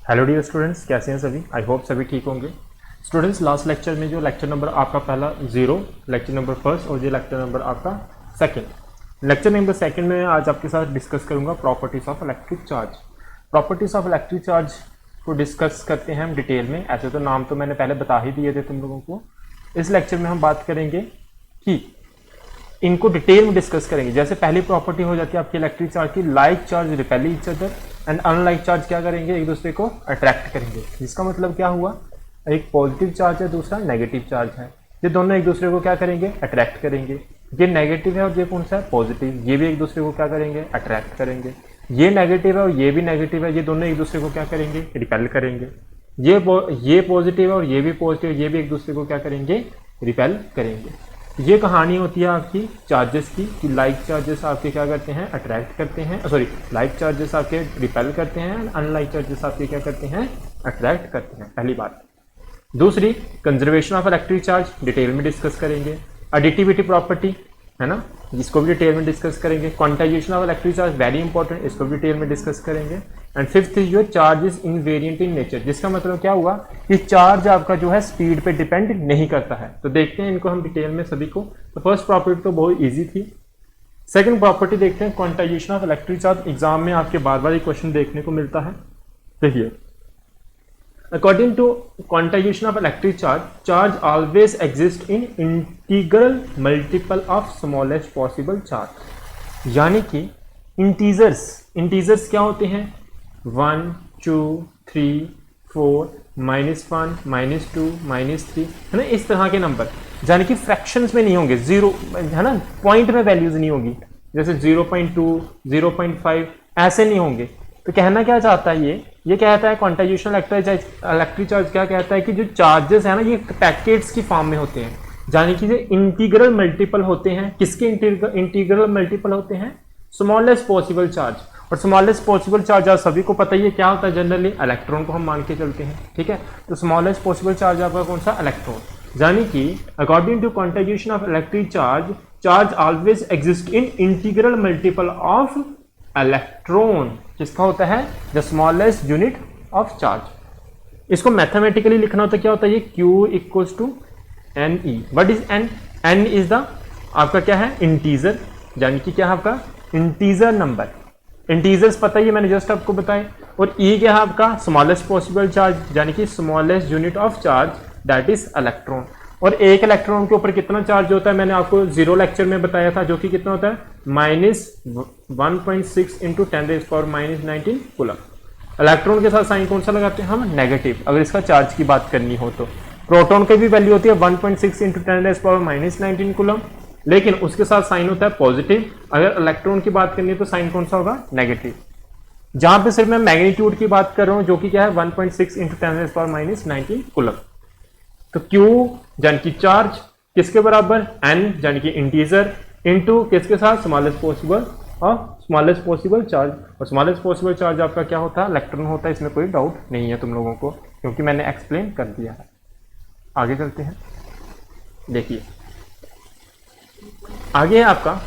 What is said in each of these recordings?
Hello dear students, कैसे हैं सभी। आई होप सभी ठीक होंगे। स्टूडेंट्स, लास्ट लेक्चर में जो लेक्चर नंबर आपका पहला 0, लेक्चर नंबर फर्स्ट और ये लेक्चर नंबर आपका सेकंड। लेक्चर नंबर सेकंड में आज आपके साथ डिस्कस करूंगा properties of electric charge. Properties of electric charge को डिस्कस करते हैं हम डिटेल में। ऐसे तो नाम तो मैंने पहले बता ही दिए थे तुम लोगों को। इस लेक्चर में हम बात करेंगे कि इनको डिटेल में डिस्कस करेंगे। जैसे पहली प्रॉपर्टी हो जाती है आपकी इलेक्ट्रिक चार्ज की, like charge repel each other and unlike charge क्या करेंगे, एक दूसरे को अट्रैक्ट करेंगे। जिसका मतलब क्या हुआ, एक पॉजिटिव चार्ज है, दूसरा नेगेटिव चार्ज है, ये दोनों एक दूसरे को क्या करेंगे, अट्रैक्ट करेंगे। ये नेगेटिव है और ये कौन सा है, पॉजिटिव, ये भी एक दूसरे को क्या करेंगे, अट्रैक्ट करेंगे। ये नेगेटिव है और ये भी नेगेटिव है, ये दोनों एक दूसरे को क्या करेंगे, रिपेल करेंगे। ये पॉजिटिव है और ये भी पॉजिटिव, ये भी एक दूसरे को क्या करेंगे, रिपेल करेंगे। ये कहानी होती है आपकी चार्जेस की कि लाइक चार्जेस आपके क्या करते हैं, अट्रैक्ट करते हैं, सॉरी लाइक चार्जेस आपके रिपेल करते हैं, अनलाइक चार्जेस आपके क्या करते हैं, अट्रैक्ट करते हैं। पहली बात। दूसरी, conservation of electric charge detail में डिस्कस करेंगे। एडिटिविटी प्रॉपर्टी है ना, जिसको भी डिटेल में डिस्कस करेंगे। Quantization of electric charge very important, इसको भी डिटेल में डिस्कस करेंगे। And fifth is your charge is invariant in nature, जिसका मतलब क्या हुआ कि चार्ज आपका जो है स्पीड पे डिपेंड नहीं करता है। तो देखते हैं इनको हम डिटेल में सभी को। तो फर्स्ट प्रॉपर्टी तो बहुत इजी थी। सेकंड प्रॉपर्टी देखते हैं, quantization of electric charge. Exam में आपके बार बार क्वेश्चन देखने को मिलता है। देखिए, according to quantization of electric charge, charge always exists in integral multiple of smallest possible charge। यानी कि इंटीजर्स क्या होते हैं, 1 2 3 4 -1 -2 -3 है ना, इस तरह के नंबर। यानी कि फ्रैक्शंस में नहीं होंगे, जीरो है ना, पॉइंट में वैल्यूज नहीं होगी, जैसे 0.2 0.5 ऐसे नहीं होंगे। तो कहना क्या चाहता है ये कहता है क्वांटाइजेशन इलेक्ट्रिक चार्ज क्या कहता है कि जो चार्जेस है ना, ये पैकेट्स की फॉर्म में होते हैं। यानी कि ये इंटीग्रल मल्टीपल होते हैं। किसके इंटीग्रल मल्टीपल होते हैं, स्मॉलेस्ट पॉसिबल चार्ज। और स्मॉलेस्ट पॉसिबल चार्ज आप सभी को पता ही है क्या होता है, जनरली इलेक्ट्रॉन को हम मान के चलते हैं। ठीक है, तो स्मॉलेस्ट पॉसिबल चार्ज आपका कौन सा, इलेक्ट्रॉन। यानी कि according to quantization of electric charge, charge always exist in integral multiple of electron. किसका होता है, the smallest unit of charge. इसको मैथमेटिकली लिखना होता है, क्या होता है ये, Q equals to N E. What is N, N is the आपका क्या है, इंटीजर, यानी कि क्या है आपका इंटीजर नंबर। इंटीजर्स पता ही है, मैंने जस्ट आपको बताया। और ई क्या है आपका, स्मॉलेस्ट पॉसिबल चार्ज, यानी कि smallest unit of charge, that is electron. और एक इलेक्ट्रॉन के ऊपर कितना चार्ज होता है, मैंने आपको 0 लेक्चर में बताया था, जो कि कितना होता है, -1.6 इंटू 10⁻⁻19 कूलम। इलेक्ट्रॉन के साथ साइन कौन सा लगाते हैं हम, नेगेटिव, अगर इसका चार्ज की बात करनी हो तो। प्रोटॉन की भी वैल्यू होती है 1.6 इंटू 10⁻⁻19 कूलम, लेकिन उसके साथ साइन होता है पॉजिटिव। अगर इलेक्ट्रॉन की बात करनी है तो साइन कौन सा होगा, नेगेटिव। जहां पे सिर्फ मैं मैग्नीट्यूड की बात कर रहा हूं, जो कि क्या है 1.6 इंटू 10⁻⁻19 कूलम। तो Q यानी कि चार्ज किसके बराबर, N यानी कि इंटीजर, इनटू किसके साथ, स्मॉलेस्ट पॉसिबल और स्मॉलेस्ट पॉसिबल चार्ज। और स्मॉलेस्ट पॉसिबल चार्ज आपका क्या होता है, इलेक्ट्रॉन होता है। इसमें कोई डाउट नहीं है तुम लोगों को, क्योंकि मैंने एक्सप्लेन कर दिया है। आगे चलते हैं। देखिए आगे है आपका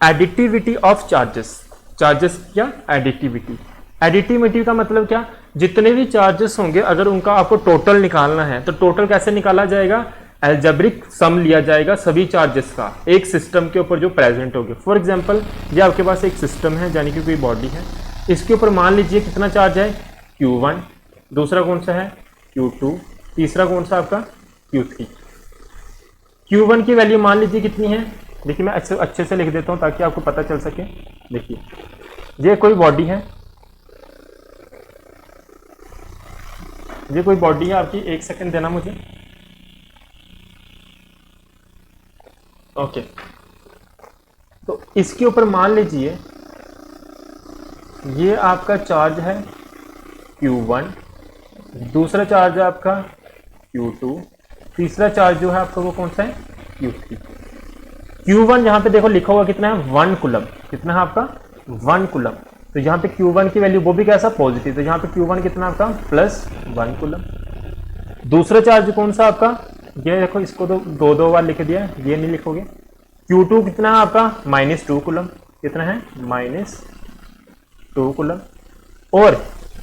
एडिटिविटी ऑफ चार्जेस। चार्जेस क्या, एडिटिविटी। एडिटिविटी का मतलब क्या, जितने भी चार्जेस होंगे अगर उनका आपको टोटल निकालना है तो टोटल कैसे निकाला जाएगा, अलजेब्रिक सम लिया जाएगा सभी चार्जेस का एक सिस्टम के ऊपर जो प्रेजेंट होंगे। फॉर एग्जांपल, ये आपके पास एक सिस्टम है, यानी कि कोई बॉडी है, इसके ऊपर मान लीजिए कितना चार्ज है, Q1, दूसरा कौन सा है, Q2, तीसरा कौन सा आपका, Q3। Q1 की वैल्यू मान लीजिए कितनी है, देखिए मैं अच्छे से लिख देता हूं ताकि आपको पता चल सके। देखिए ये कोई बॉडी है, ये कोई बॉडी है आपकी, एक सेकंड देना मुझे। ओके, तो इसके ऊपर मान लीजिए ये आपका चार्ज है Q1, दूसरा चार्ज है आपका Q2, तीसरा चार्ज जो है आपका वो कौन सा है, Q3। Q1 यहां पे देखो लिखा हुआ कितना है, 1 कूलम। कितना है आपका, 1 कूलम। तो यहाँ पे Q1 की वैल्यू वो भी कैसा, पॉजिटिव, तो यहाँ पे Q1 कितना आपका, +1 कूलम। दूसरा चार्ज कौन सा आपका, ये देखो, इसको तो दो बार लिख दिया, ये नहीं लिखोगे। Q2 कितना है आपका, -2 कूलम। कितना है, 2 कूलम, और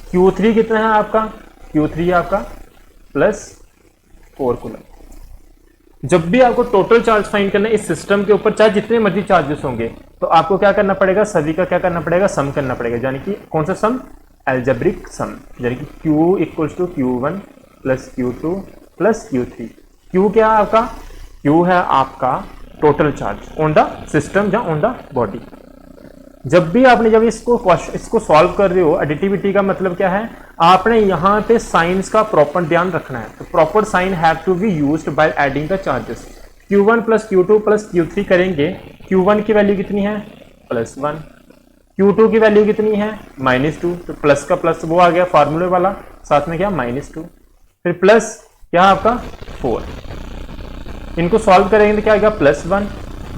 Q3 कितना है आपका, Q3 आपका +4 कूलम। जब भी आपको टोटल चार्ज फाइंड करना है इस सिस्टम के ऊपर, चाहे जितने मर्जी चार्जेस होंगे, तो आपको क्या करना पड़ेगा, सभी का क्या करना पड़ेगा, सम करना पड़ेगा। यानी कि कौन सा सम, एल्जेब्रिक सम, यानी कि Q equals to Q1 + Q2 + Q3। Q क्या है आपका, Q है आपका total charge on the system या ऑन द बॉडी। जब भी आपने जब इसको सॉल्व कर रहे हो, एडिटिविटी का मतलब क्या है, आपने यहाँ पे साइंस का प्रॉपर ध्यान रखना है। तो proper sign have to be used by adding the charges. Q1 + Q2 + Q3 करेंगे, Q1 की वैल्यू कितनी है, +1, Q2 की वैल्यू कितनी है, -2, तो प्लस का प्लस वो आ गया फार्मूले वाला, साथ में क्या -2, फिर प्लस क्या आपका 4। इनको सॉल्व करेंगे तो क्या आएगा, +1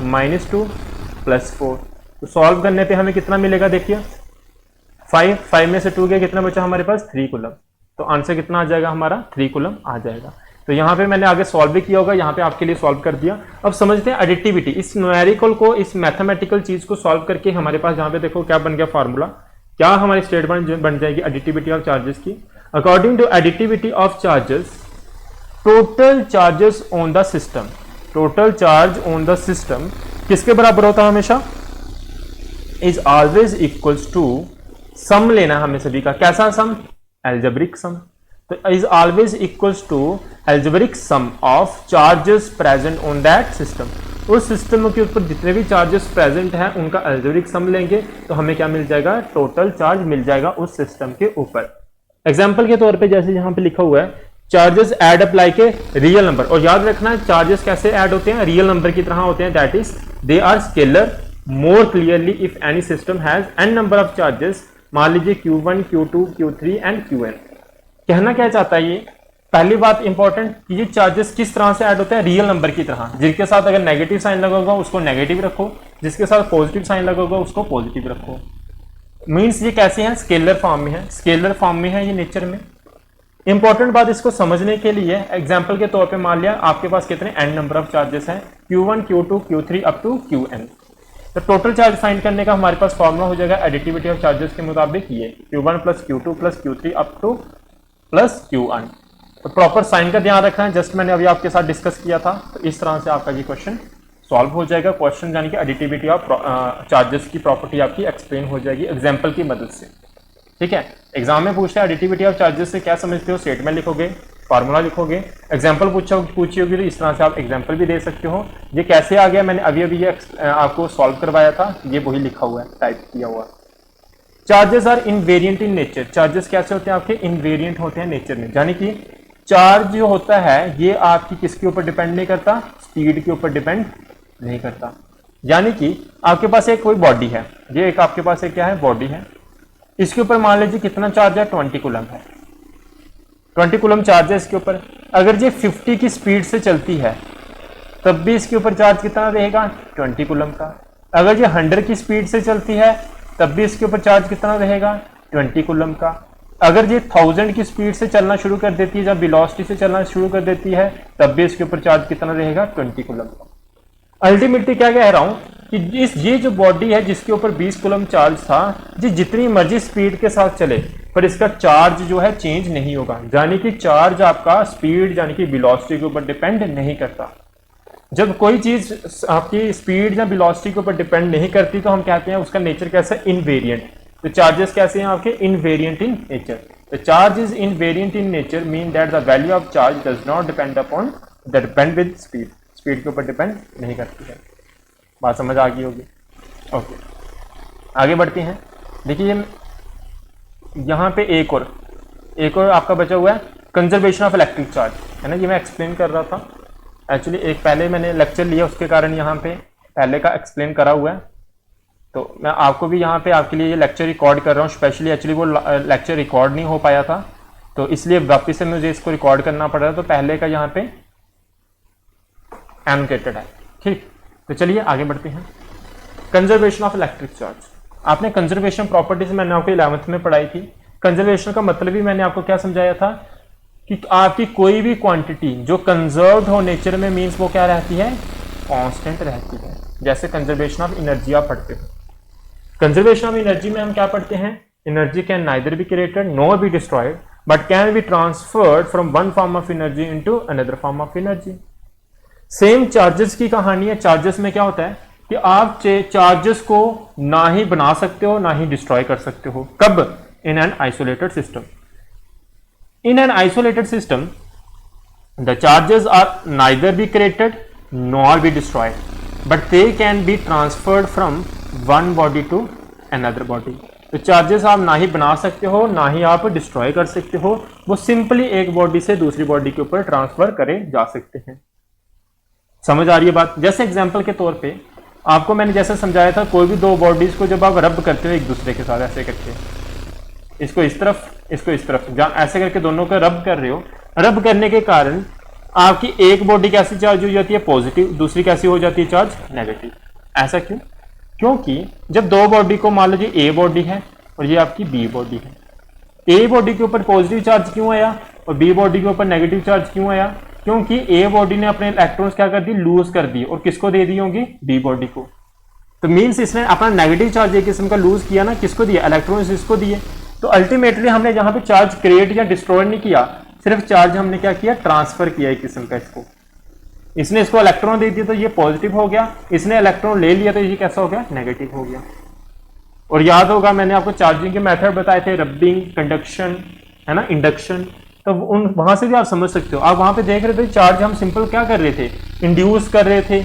-2 +4। तो सॉल्व करने पे हमें कितना मिलेगा, देखिए 5 में से 2 गया, कितना बचा हमारे पास, 3 कूलम। तो आंसर कितना आ जाएगा हमारा, 3 कूलम आ जाएगा। तो यहाँ पे मैंने आगे सॉल्व भी किया होगा, यहाँ पे आपके लिए सॉल्व कर दिया। अब समझते हैं एडिटिविटी, इस न्यूमेरिकल को, इस मैथमेटिकल चीज को सॉल्व करके हमारे पास यहाँ पे देखो क्या बन गया फार्मूला, क्या हमारी स्टेटमेंट बन जाएगी एडिटिविटी ऑफ चार्जेस की। According to additivity of charges, total charges on the system, total charge on the system किसके बराबर होता है हमेशा, is always equals to, sum लेना हमें सभी का, कैसा सम, एल्जेब्रिक सम। तो is always equals to algebraic sum of charges present on that system. उस सिस्टम के ऊपर जितने भी चार्जेस प्रेजेंट हैं उनका एल्जेब्रिक सम लेंगे तो हमें क्या मिल जाएगा, टोटल चार्ज मिल जाएगा उस सिस्टम के ऊपर। एग्जाम्पल के तौर पे जैसे यहाँ पे लिखा हुआ है, charges add up like a real number, और याद रखना है चार्जेस कैसे ऐड होते हैं, रियल नंबर की तरह होते हैं, that is they are scalar more clearly if any system has n number of charges. मान लीजिए Q1 Q2 Q3 and Qn। कहना क्या चाहता है ये, पहली बात इंपॉर्टेंट, ये चार्जेस किस तरह से ऐड होते हैं, रियल नंबर की तरह, जिनके साथ अगर नेगेटिव साइन लगा होगा उसको नेगेटिव रखो, जिसके साथ पॉजिटिव साइन लगा होगा उसको पॉजिटिव रखो। मीन्स ये कैसे हैं, स्केलर फॉर्म में है, स्केलर फॉर्म में है ये नेचर में। इंपॉर्टेंट बात इसको समझने के लिए एग्जाम्पल के तौर पे मान लिया आपके पास कितने n नंबर ऑफ चार्जेस हैं, Q1 Q2 Q3 up to Qn। तो टोटल चार्ज फाइंड करने का हमारे पास फॉर्मूला हो जाएगा एडिटिविटी ऑफ चार्जेस के मुताबिक ये Q1 + Q2 + Q3 up to +Qn। तो प्रॉपर साइन का ध्यान रखना है, जस्ट मैंने अभी आपके साथ डिस्कस किया था। तो इस तरह से आपका ये क्वेश्चन सॉल्व हो जाएगा। क्वेश्चन यानी कि एडिटिविटी ऑफ चार्जेस की प्रॉपर्टी आपकी एक्सप्लेन हो जाएगी एग्जाम्पल की मदद से। ठीक है, एग्जाम में पूछते हैं एडिटिविटी ऑफ चार्जेस से क्या समझते हो, स्टेटमेंट लिखोगे, फार्मूला लिखोगे, एग्जाम्पल पूछी होगी तो इस तरह से आप एग्जाम्पल भी दे सकते हो। ये कैसे आ गया, मैंने अभी ये आपको सॉल्व करवाया था, ये वही लिखा हुआ है, टाइप किया हुआ। Charges are invariant in nature, चार्जेस कैसे होते हैं आपके, इनवेरिएंट होते हैं नेचर में, यानी कि चार्ज जो होता है ये आपकी किसके ऊपर डिपेंड नहीं करता, स्पीड के ऊपर डिपेंड नहीं करता। यानी कि आपके पास एक कोई बॉडी है, ये एक आपके पास एक क्या है, बॉडी है, इसके ऊपर मान लीजिए कितना चार्ज है, 20 कूलम है, 20 कूलम चार्ज है इसके ऊपर। अगर ये 50 की स्पीड से चलती है तब भी इसके ऊपर चार्ज कितना रहेगा, 20 कूलम का। अगर ये 100 की स्पीड से चलती है तब भी इसके ऊपर चार्ज कितना रहेगा, 20 कूलम का। अगर ये 1000 की स्पीड से चलना शुरू कर देती है, जब वेलोसिटी से चलना शुरू कर देती है, तब भी इसके ऊपर चार्ज कितना रहेगा, 20 कूलम का। अल्टीमेटली क्या कह रहा हूं कि ये जो बॉडी है जिसके ऊपर 20 कूलम चार्ज था, ये जितनी मर्जी स्पीड के साथ चले पर इसका चार्ज जो है चेंज नहीं होगा। यानी कि चार्ज आपका स्पीड यानी कि वेलोसिटी के ऊपर डिपेंड नहीं करता। जब कोई चीज आपकी स्पीड या वेलोसिटी के ऊपर डिपेंड नहीं करती तो हम कहते हैं उसका नेचर कैसा है, इनवेरिएंट। तो चार्जेस कैसे हैं आपके, invariant in nature. The charge is invariant in nature mean that the value of charge does not depend upon the depend with speed, speed के ऊपर डिपेंड नहीं करती है। बात समझ आ गई होगी। ओके, आगे बढ़ते हैं। देखिए यहाँ पे एक और आपका बचा हुआ है कंजर्वेशन ऑफ इलेक्ट्रिक चार्ज, है ना, ये मैं एक्सप्लेन कर रहा था। एक्चुअली एक पहले मैंने लेक्चर लिया उसके कारण यहाँ पे पहले का एक्सप्लेन करा हुआ है, तो मैं आपको भी यहाँ पे आपके लिए ये लेक्चर रिकॉर्ड कर रहा हूँ स्पेशली। एक्चुअली वो लेक्चर रिकॉर्ड नहीं हो पाया था तो इसलिए वापस से मुझे इसको रिकॉर्ड करना पड़ रहा है, तो पहले का यहाँ पे एनोटेटेड है। ठीक, तो चलिए आगे बढ़ते हैं। कंजर्वेशन ऑफ इलेक्ट्रिक चार्ज, आपने कंजर्वेशन प्रॉपर्टीज मैंने आपको 11th में पढ़ाई थी। कंजर्वेशन का मतलब भी मैंने आपको क्या समझाया था कि आपकी कोई भी क्वांटिटी जो कंजर्व्ड हो नेचर में मीन्स वो क्या रहती है, कांस्टेंट रहती है। जैसे कंजर्वेशन ऑफ एनर्जी आप पढ़ते हो, कंजर्वेशन ऑफ एनर्जी में हम क्या पढ़ते हैं energy can neither be created nor be destroyed but can be transferred from one form of energy into another form of energy. Same charges की कहानी है. चार्जेस में क्या होता है कि आप चार्जेस को ना ही बना सकते हो ना ही डिस्ट्रॉय कर सकते हो. कब? In an isolated system. In an isolated system the charges are neither be created nor be destroyed but they can be transferred from one body to another body. तो चार्जेस आप ना ही बना सकते हो ना ही आप डिस्ट्रॉय कर सकते हो, वो सिंपली एक बॉडी से दूसरी बॉडी के ऊपर ट्रांसफर करे जा सकते हैं. समझ आ रही है बात? जैसे एग्जांपल के तौर पे आपको मैंने जैसे समझाया था, कोई भी दो बॉडीज को जब आप रब करते हो एक दूसरे के साथ ऐसे करके, इसको इस तरफ इसको इस तरफ, जहां ऐसे करके दोनों को रब कर रहे हो, रब करने के कारण आपकी एक बॉडी कैसी चार्ज हो जाती है? पॉजिटिव. दूसरी कैसी हो जाती है? Charge negative. ऐसा क्यों? क्योंकि जब दो बॉडी को मान लीजिए ए बॉडी है और ये आपकी बी बॉडी है, ए बॉडी के ऊपर पॉजिटिव चार्ज क्यों आया और बी बॉडी के ऊपर नेगेटिव चार्ज क्यों आया? क्योंकि ए बॉडी ने अपने इलेक्ट्रॉन्स क्या कर दी? लूज कर दिए. और किसको दे दी होंगी? बी बॉडी को. तो मींस इसने अपना नेगेटिव चार्ज एक किस्म का लूज किया ना, किसको दिया? इलेक्ट्रॉन्स इसको दिए. तो अल्टीमेटली हमने जहां पे चार्ज क्रिएट या डिस्ट्रॉय नहीं किया, सिर्फ चार्ज हमने क्या किया? ट्रांसफर किया एक किस्म का. इसको इसने इसको इलेक्ट्रॉन दे दिया तो ये पॉजिटिव हो गया, इसने इलेक्ट्रॉन ले लिया तो ये कैसा हो गया? नेगेटिव हो गया. और याद होगा मैंने आपको चार्जिंग के मेथड बताए थे, रबिंग, कंडक्शन, है ना, इंडक्शन. तो उन वहां से भी आप समझ सकते हो. आप वहां पे देख रहे थे चार्ज हम सिंपल क्या कर रहे थे? इंड्यूस कर रहे थे.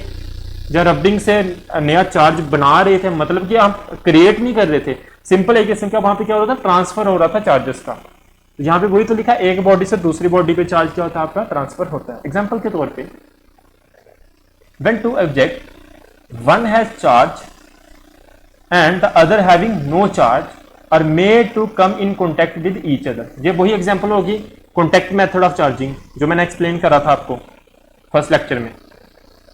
जब रबिंग से नया चार्ज बना रहे थे, मतलब कि हम क्रिएट नहीं कर रहे थे, सिंपल एक किस्म का वहां पे क्या हो रहा था? ट्रांसफर हो रहा था चार्जेस का. यहाँ पे वही तो लिखा, एक बॉडी से दूसरी बॉडी पे चार्ज क्या होता है? आपका ट्रांसफर होता है. एग्जाम्पल के तौर पे, when two objects, one has charge and the other having no charge, are made to come in contact with each other. ये वही एग्जांपल होगी कॉन्टैक्ट मेथड ऑफ चार्जिंग जो मैंने एक्सप्लेन करा था आपको फर्स्ट लेक्चर में.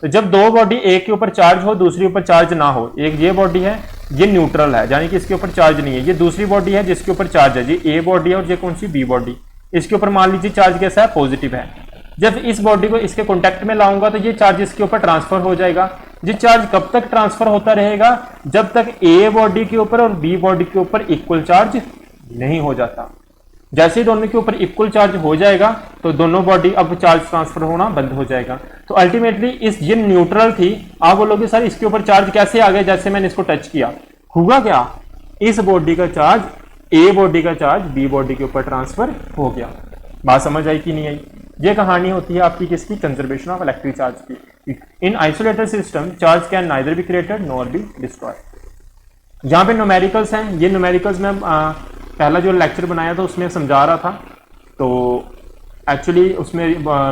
तो जब दो बॉडी एक के ऊपर चार्ज हो दूसरी ऊपर चार्ज ना हो, एक ये बॉडी है ये न्यूट्रल है यानी कि इसके ऊपर चार्ज नहीं है, ये दूसरी बॉडी है जिसके ऊपर चार्ज है, ये ए बॉडी है और ये कौन सी? B body. इसके ऊपर मान लीजिए चार्ज कैसा है? पॉजिटिव है. जब इस बॉडी को इसके कॉन्टैक्ट में लाऊंगा तो ये चार्ज इसके ऊपर ट्रांसफर हो जाएगा. ये चार्ज कब तक ट्रांसफर होता रहेगा? जब तक ए बॉडी के ऊपर और बी बॉडी के ऊपर इक्वल चार्ज नहीं हो जाता. जैसे ही दोनों के ऊपर इक्वल चार्ज हो जाएगा तो दोनों बॉडी अब चार्ज ट्रांसफर होना बंद हो जाएगा. तो अल्टीमेटली इस ये न्यूट्रल थी, आप बोलोगे सर इसके ऊपर चार्ज कैसे आ गया? जैसे मैंने इसको टच किया, हुआ क्या? इस बॉडी का चार्ज ए बॉडी का चार्ज बी बॉडी के ऊपर ट्रांसफर हो गया. बात समझ आई कि नहीं आई? ये कहानी होती है आपकी किसकी? कंजर्वेशन ऑफ इलेक्ट्रिक चार्ज की. इन isolated system charge can neither be created nor be destroy. यहाँ पे न्यूमेरिकल्स हैं. ये न्यूमेरिकल्स में पहला जो लेक्चर बनाया था उसमें समझा रहा था, तो एक्चुअली उसमें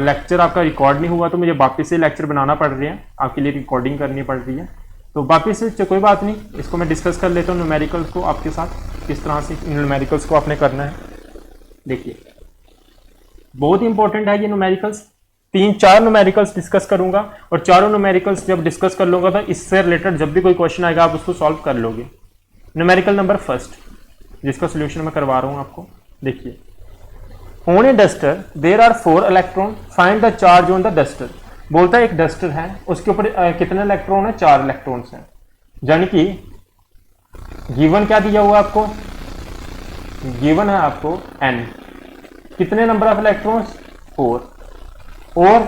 लेक्चर आपका रिकॉर्ड नहीं हुआ तो मुझे वापस से लेक्चर बनाना पड़ रही है, आपके लिए रिकॉर्डिंग करनी पड़ रही है. तो वापस से कोई बात नहीं, इसको मैं डिस्कस कर लेता हूँ न्यूमेरिकल्स को आपके साथ, किस तरह से न्यूमेरिकल्स को आपने करना है. देखिए बहुत इंपॉर्टेंट है ये न्यूमेरिकल्स. 3-4 न्यूमेरिकल्स डिस्कस करूंगा और चारों न्यूमेरिकल्स जब डिस्कस कर लूंगा तो इससे रिलेटेड जब भी कोई क्वेश्चन आएगा आप उसको सॉल्व कर लोगे. न्यूमेरिकल नंबर फर्स्ट जिसका सोल्यूशन मैं करवा रहा हूं आपको. देखिए, on a duster there are 4 electron, find the charge on the duster. बोलता है एक डस्टर है, उसके ऊपर कितने इलेक्ट्रॉन है? 4 इलेक्ट्रॉन्स हैं. यानी कि गिवन क्या दिया हुआ आपको? गिवन है आपको n. कितने नंबर ऑफ इलेक्ट्रॉन्स? 4. और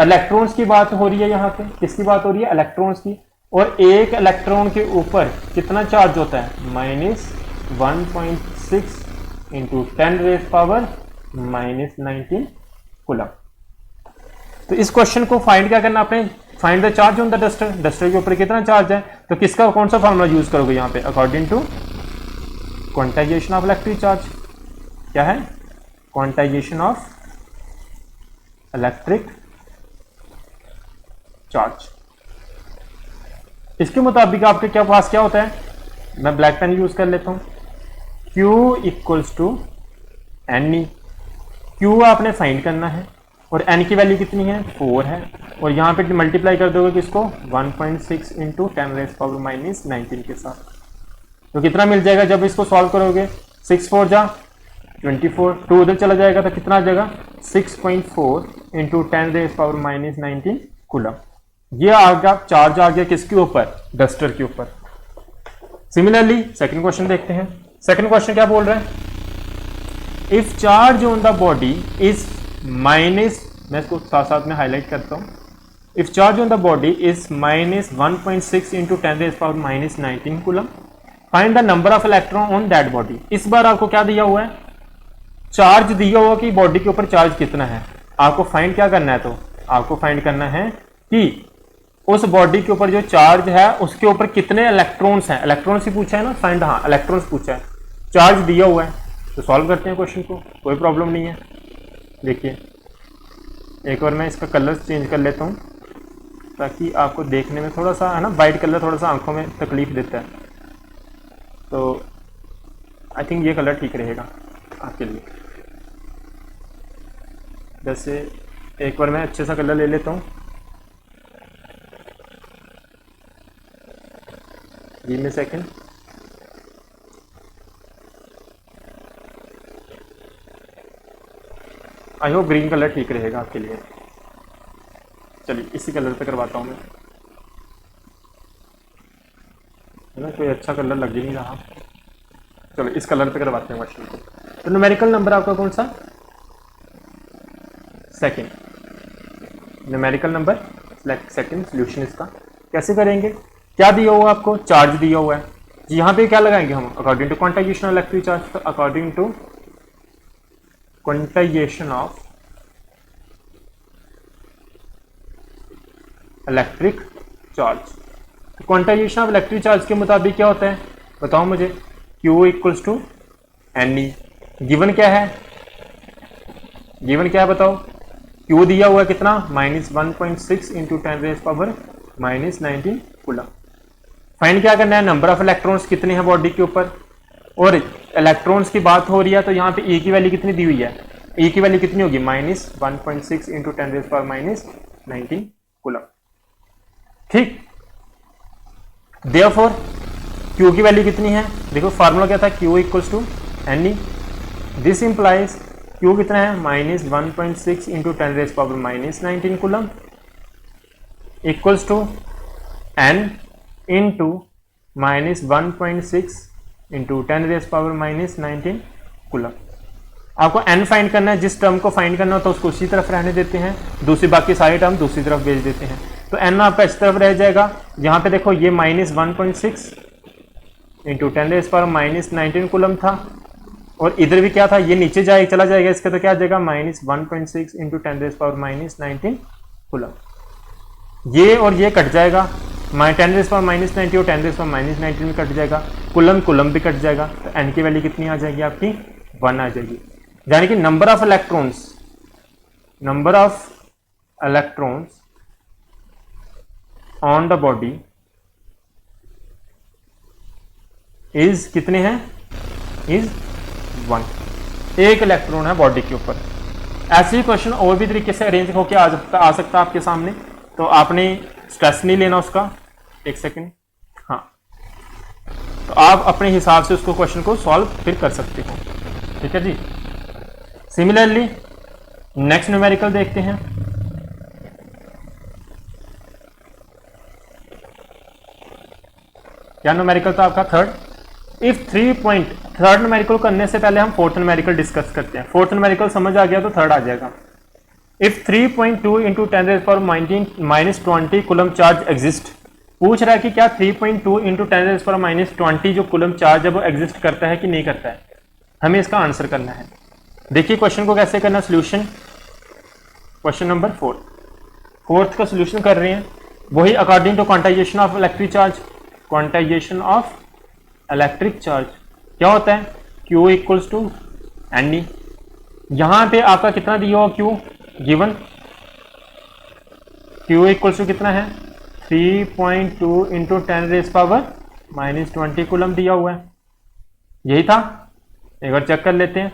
इलेक्ट्रॉन्स की बात हो रही है, यहाँ पे किसकी बात हो रही है? इलेक्ट्रॉन्स की. और एक इलेक्ट्रॉन के ऊपर कितना चार्ज होता है? -1.6 इंटू 10⁻⁻19 कूलम. तो इस क्वेश्चन को फाइंड क्या करना आपने? Find the charge on the duster. Duster के ऊपर कितना चार्ज है? तो किसका कौन सा फॉर्मूला यूज करोगे यहाँ पे? According to quantization of electric charge. क्या है? Quantization of electric charge. इसके मुताबिक आपके क्या पास क्या होता है? मैं ब्लैक पेन यूज कर लेता हूं. Q equals to NE. Q आपने फाइंड करना है और N की वैल्यू कितनी है? 4 है. और यहां पे मल्टीप्लाई कर दोगे किसको? 1.6 इंटू 10⁻⁻19 के साथ. तो कितना मिल जाएगा जब इसको सॉल्व करोगे? 6 4 जा 24, 2 उधर चला जाएगा तो कितना आ जाएगा? 6.4 इंटू 10⁻⁻19 कूलम. ये आ गया चार्ज, आ गया किसके ऊपर? डस्टर के ऊपर. सिमिलरली सेकंड क्वेश्चन देखते हैं। सेकंड क्वेश्चन क्या बोल रहा है, if charge on the body is minus, मैं इसको साथ साथ में हाईलाइट करता हूं, if charge on the body is minus 1.6 into 10⁻⁻19 coulomb, find the number of electron on that body. इस बार आपको क्या दिया हुआ है, चार्ज दिया हुआ कि बॉडी के ऊपर चार्ज कितना है, आपको फाइंड क्या करना है, तो आपको फाइंड करना है कि उस बॉडी के ऊपर जो चार्ज है उसके ऊपर कितने इलेक्ट्रॉन्स हैं। इलेक्ट्रॉन्स ही पूछा है ना, फाइंड, हाँ इलेक्ट्रॉन्स पूछा है, चार्ज दिया हुआ है, तो सॉल्व करते हैं क्वेश्चन को, कोई प्रॉब्लम नहीं है। देखिए एक बार मैं इसका कलर चेंज कर लेता हूँ ताकि आपको देखने में थोड़ा सा, है ना, वाइट कलर थोड़ा सा आंखों में तकलीफ देता है, तो आई थिंक ये कलर ठीक रहेगा आपके लिए। जैसे एक बार मैं अच्छे सा कलर ले लेता हूँ, give me second. I hope green colour ठीक रहेगा आपके लिए। चलिए इसी कलर पे करवाता हूँ मैं, है ना, कोई अच्छा कलर लग ही नहीं रहा। चलो इस कलर पे करवाते हैं क्वेश्चन को। तो न्यूमेरिकल नंबर आपका कौन सा, second, numerical number second solution इसका कैसे करेंगे, क्या दिया हुआ आपको, चार्ज दिया हुआ है जी, यहाँ पे क्या लगाएंगे हम, according to quantization of electric charge, तो according to quantization of electric charge. Quantization of electric charge के मुताबिक क्या होता है बताओ मुझे, Q equals to NE। Given क्या है, गिवन क्या है बताओ, Q दिया हुआ है कितना, -1.6 इंटू 10⁻⁻19 कूलम। फाइंड क्या करना है, नंबर ऑफ इलेक्ट्रॉन्स कितने हैं बॉडी के ऊपर, और इलेक्ट्रॉन्स की बात हो रही है तो यहाँ पे E की वैल्यू कितनी दी हुई है, E की वैल्यू कितनी होगी, -1.6 इंटू 10⁻⁻19 कूलम। ठीक, देयरफॉर Q की वैल्यू कितनी है, देखो फार्मूला क्या था, Q equals to NE। This implies Q कितना है, -1.6 into 10⁻⁻19 coulomb equals to N into -1.6 into 10⁻⁻19 coulomb. आपको n फाइंड करना है, जिस टर्म को फाइंड करना होता है उसको उसी तरफ रहने देते हैं, दूसरी बाकी सारी टर्म दूसरी तरफ भेज देते हैं। तो n आपका इस तरफ रह जाएगा, यहाँ पे देखो ये -1.6 इंटू 10⁻⁻19 कूलम था, और इधर भी क्या था, ये नीचे जाए चला जाएगा इसका, तो क्या आ जाएगा -1.6 इंटू 10⁻⁻19 कूलम। ये और ये कट जाएगा, 10⁻⁻90 और 10⁻⁻19 में कट जाएगा, कुलम कुलम भी कट जाएगा, तो n की वैल्यू कितनी आ जाएगी आपकी, 1 आ जाएगी। यानी कि number of electrons on the body is कितने हैं, इज 1, एक इलेक्ट्रॉन है बॉडी के ऊपर। ऐसे ही क्वेश्चन और भी तरीके से अरेंज होकर आ सकता है आपके सामने, तो आपने स्ट्रेस नहीं लेना उसका, एक सेकंड, हाँ, तो आप अपने हिसाब से उसको क्वेश्चन को सॉल्व फिर कर सकते हो, ठीक है जी। सिमिलरली नेक्स्ट न्यूमेरिकल देखते हैं। क्या न्यूमेरिकल था आपका, third. If 3 point, third numerical करने से पहले हम फोर्थ न्यूमेरिकल डिस्कस करते हैं। फोर्थ न्यूमेरिकल समझ आ गया तो थर्ड आ जाएगा। If 3.2 into 10⁻⁻20 coulomb charge exist, पूछ रहा है कि क्या 3.2 इंटू 10⁻⁻20 जो कुलम चार्ज है वो एग्जिस्ट करता है कि नहीं करता है, हमें इसका आंसर करना है। देखिए क्वेश्चन को कैसे करना, सोल्यूशन, क्वेश्चन नंबर 4, फोर्थ का सोल्यूशन कर रहे हैं, वही according to quantization of electric charge. Quantization of electric charge क्या होता है, Q इक्वल्स टू NE। यहां पे आपका कितना दिया हुआ Q given, Q equals to कितना है, 3.2 इंटू 10⁻⁻20 कूलम दिया हुआ है, यही था, एक बार चेक कर लेते हैं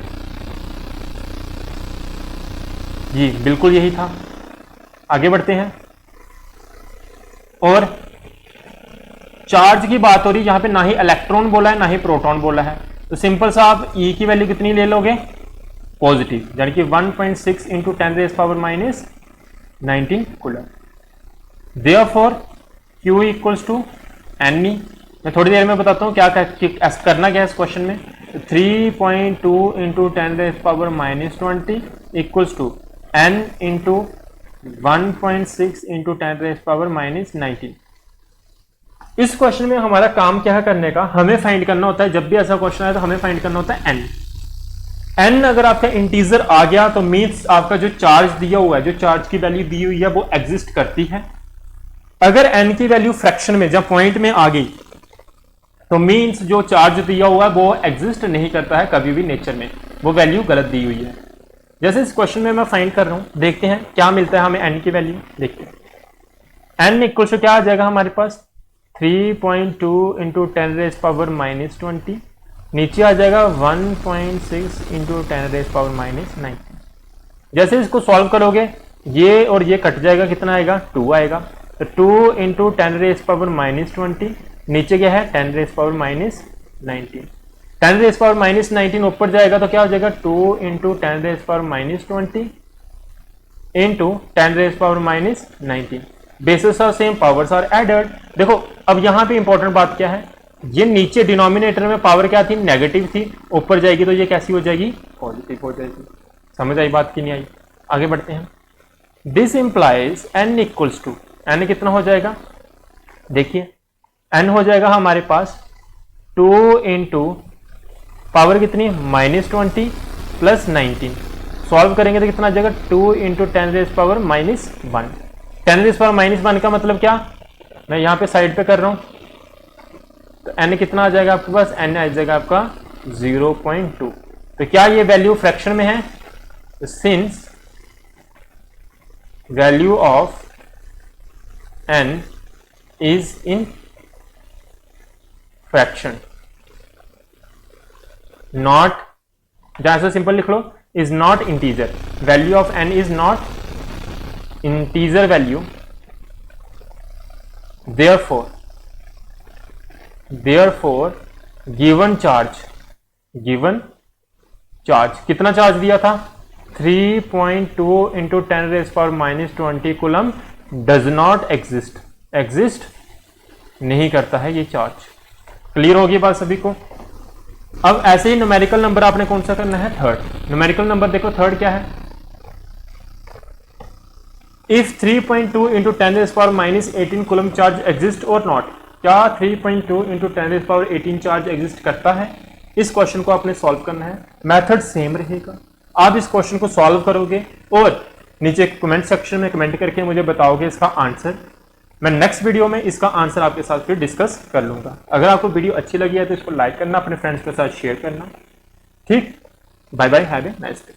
जी, बिल्कुल यही था। आगे बढ़ते हैं, और चार्ज की बात हो रही है, यहां पे ना ही इलेक्ट्रॉन बोला है ना ही प्रोटॉन बोला है, तो सिंपल सा आप E की वैल्यू कितनी ले लोगे, पॉजिटिव, यानी कि 1.6 into 10⁻⁻19 coulomb. Therefore Q equals to NE, मैं थोड़ी देर में बताता हूँ क्या करना क्या है इस क्वेश्चन में। 3.2 into 10⁻⁻20 equals to n into 1.6 into 10⁻⁻19। इस क्वेश्चन में हमारा काम क्या है करने का, हमें फाइंड करना होता है, जब भी ऐसा क्वेश्चन आए तो हमें फाइंड करना होता है n। n अगर आपका इंटीजर आ गया तो मीन्स आपका जो चार्ज दिया हुआ है, जो चार्ज की वैल्यू दी हुई है वो एग्जिस्ट करती है। अगर n की वैल्यू फ्रैक्शन में जब पॉइंट में आ गई तो मीन्स जो चार्ज दिया हुआ है वो एग्जिस्ट नहीं करता है कभी भी नेचर में, वो वैल्यू गलत दी हुई है। जैसे इस क्वेश्चन में मैं फाइंड कर रहा हूं, देखते हैं क्या मिलता है हमें n की वैल्यू। देखते हैं n इक्वल टू क्या आ जाएगा हमारे पास 3.2 इंटू 10⁻⁻20, नीचे आ जाएगा 1.6 इंटू 10⁻⁻19। जैसे इसको सॉल्व करोगे ये और ये कट जाएगा, कितना आएगा 2 आएगा। तो 2 इंटू 10⁻⁻20 नीचे क्या है 10⁻⁻19। 10⁻⁻19 ऊपर जाएगा तो क्या हो जाएगा 2 into 10⁻⁻20 into 10⁻⁻19। Bases are same, powers are added. देखो अब यहां पे इंपॉर्टेंट बात क्या है, ये नीचे डिनोमिनेटर में पावर क्या थी, नेगेटिव थी, ऊपर जाएगी तो ये कैसी हो जाएगी, पॉजिटिव हो जाएगी। समझ आई बात की नहीं आई? आगे बढ़ते हैं। This implies n equals to, n कितना हो जाएगा, देखिए n हो जाएगा हमारे पास 2 इंटू पावर कितनी -20 प्लस 19। सॉल्व करेंगे तो कितना आ जाएगा 2 इंटू 10⁻⁻1। 10⁻⁻1 का मतलब क्या, मैं यहां पे साइड पे कर रहा हूं, तो n कितना आ जाएगा आपके पास, n आ जाएगा आपका 0.2। तो क्या ये वैल्यू फ्रैक्शन में है, since value of n is in fraction, not, जहां से सिंपल लिख लो, is not integer. Value of n is not integer value, therefore given charge कितना चार्ज दिया था 3.2 into 10⁻⁻20 coulomb does not exist नहीं करता है ये चार्ज। क्लियर होगी बात सभी को? अब ऐसे ही न्यूमेरिकल नंबर आपने कौन सा करना है, थर्ड। न्यूमेरिकल नंबर देखो थर्ड क्या है, if 3.2 into 10⁻⁻18 coulomb charge exist और नॉट, क्या 3.2 इंटू 10⁻18 चार्ज एग्जिस्ट करता है? इस क्वेश्चन को आपने सॉल्व करना है, मेथड सेम रहेगा। आप इस क्वेश्चन को सॉल्व करोगे और नीचे कमेंट सेक्शन में कमेंट करके मुझे बताओगे इसका आंसर। मैं नेक्स्ट वीडियो में इसका आंसर आपके साथ फिर डिस्कस कर लूंगा। अगर आपको वीडियो अच्छी लगी है तो इसको लाइक करना, अपने फ्रेंड्स के साथ शेयर करना। ठीक, bye bye, have a nice day.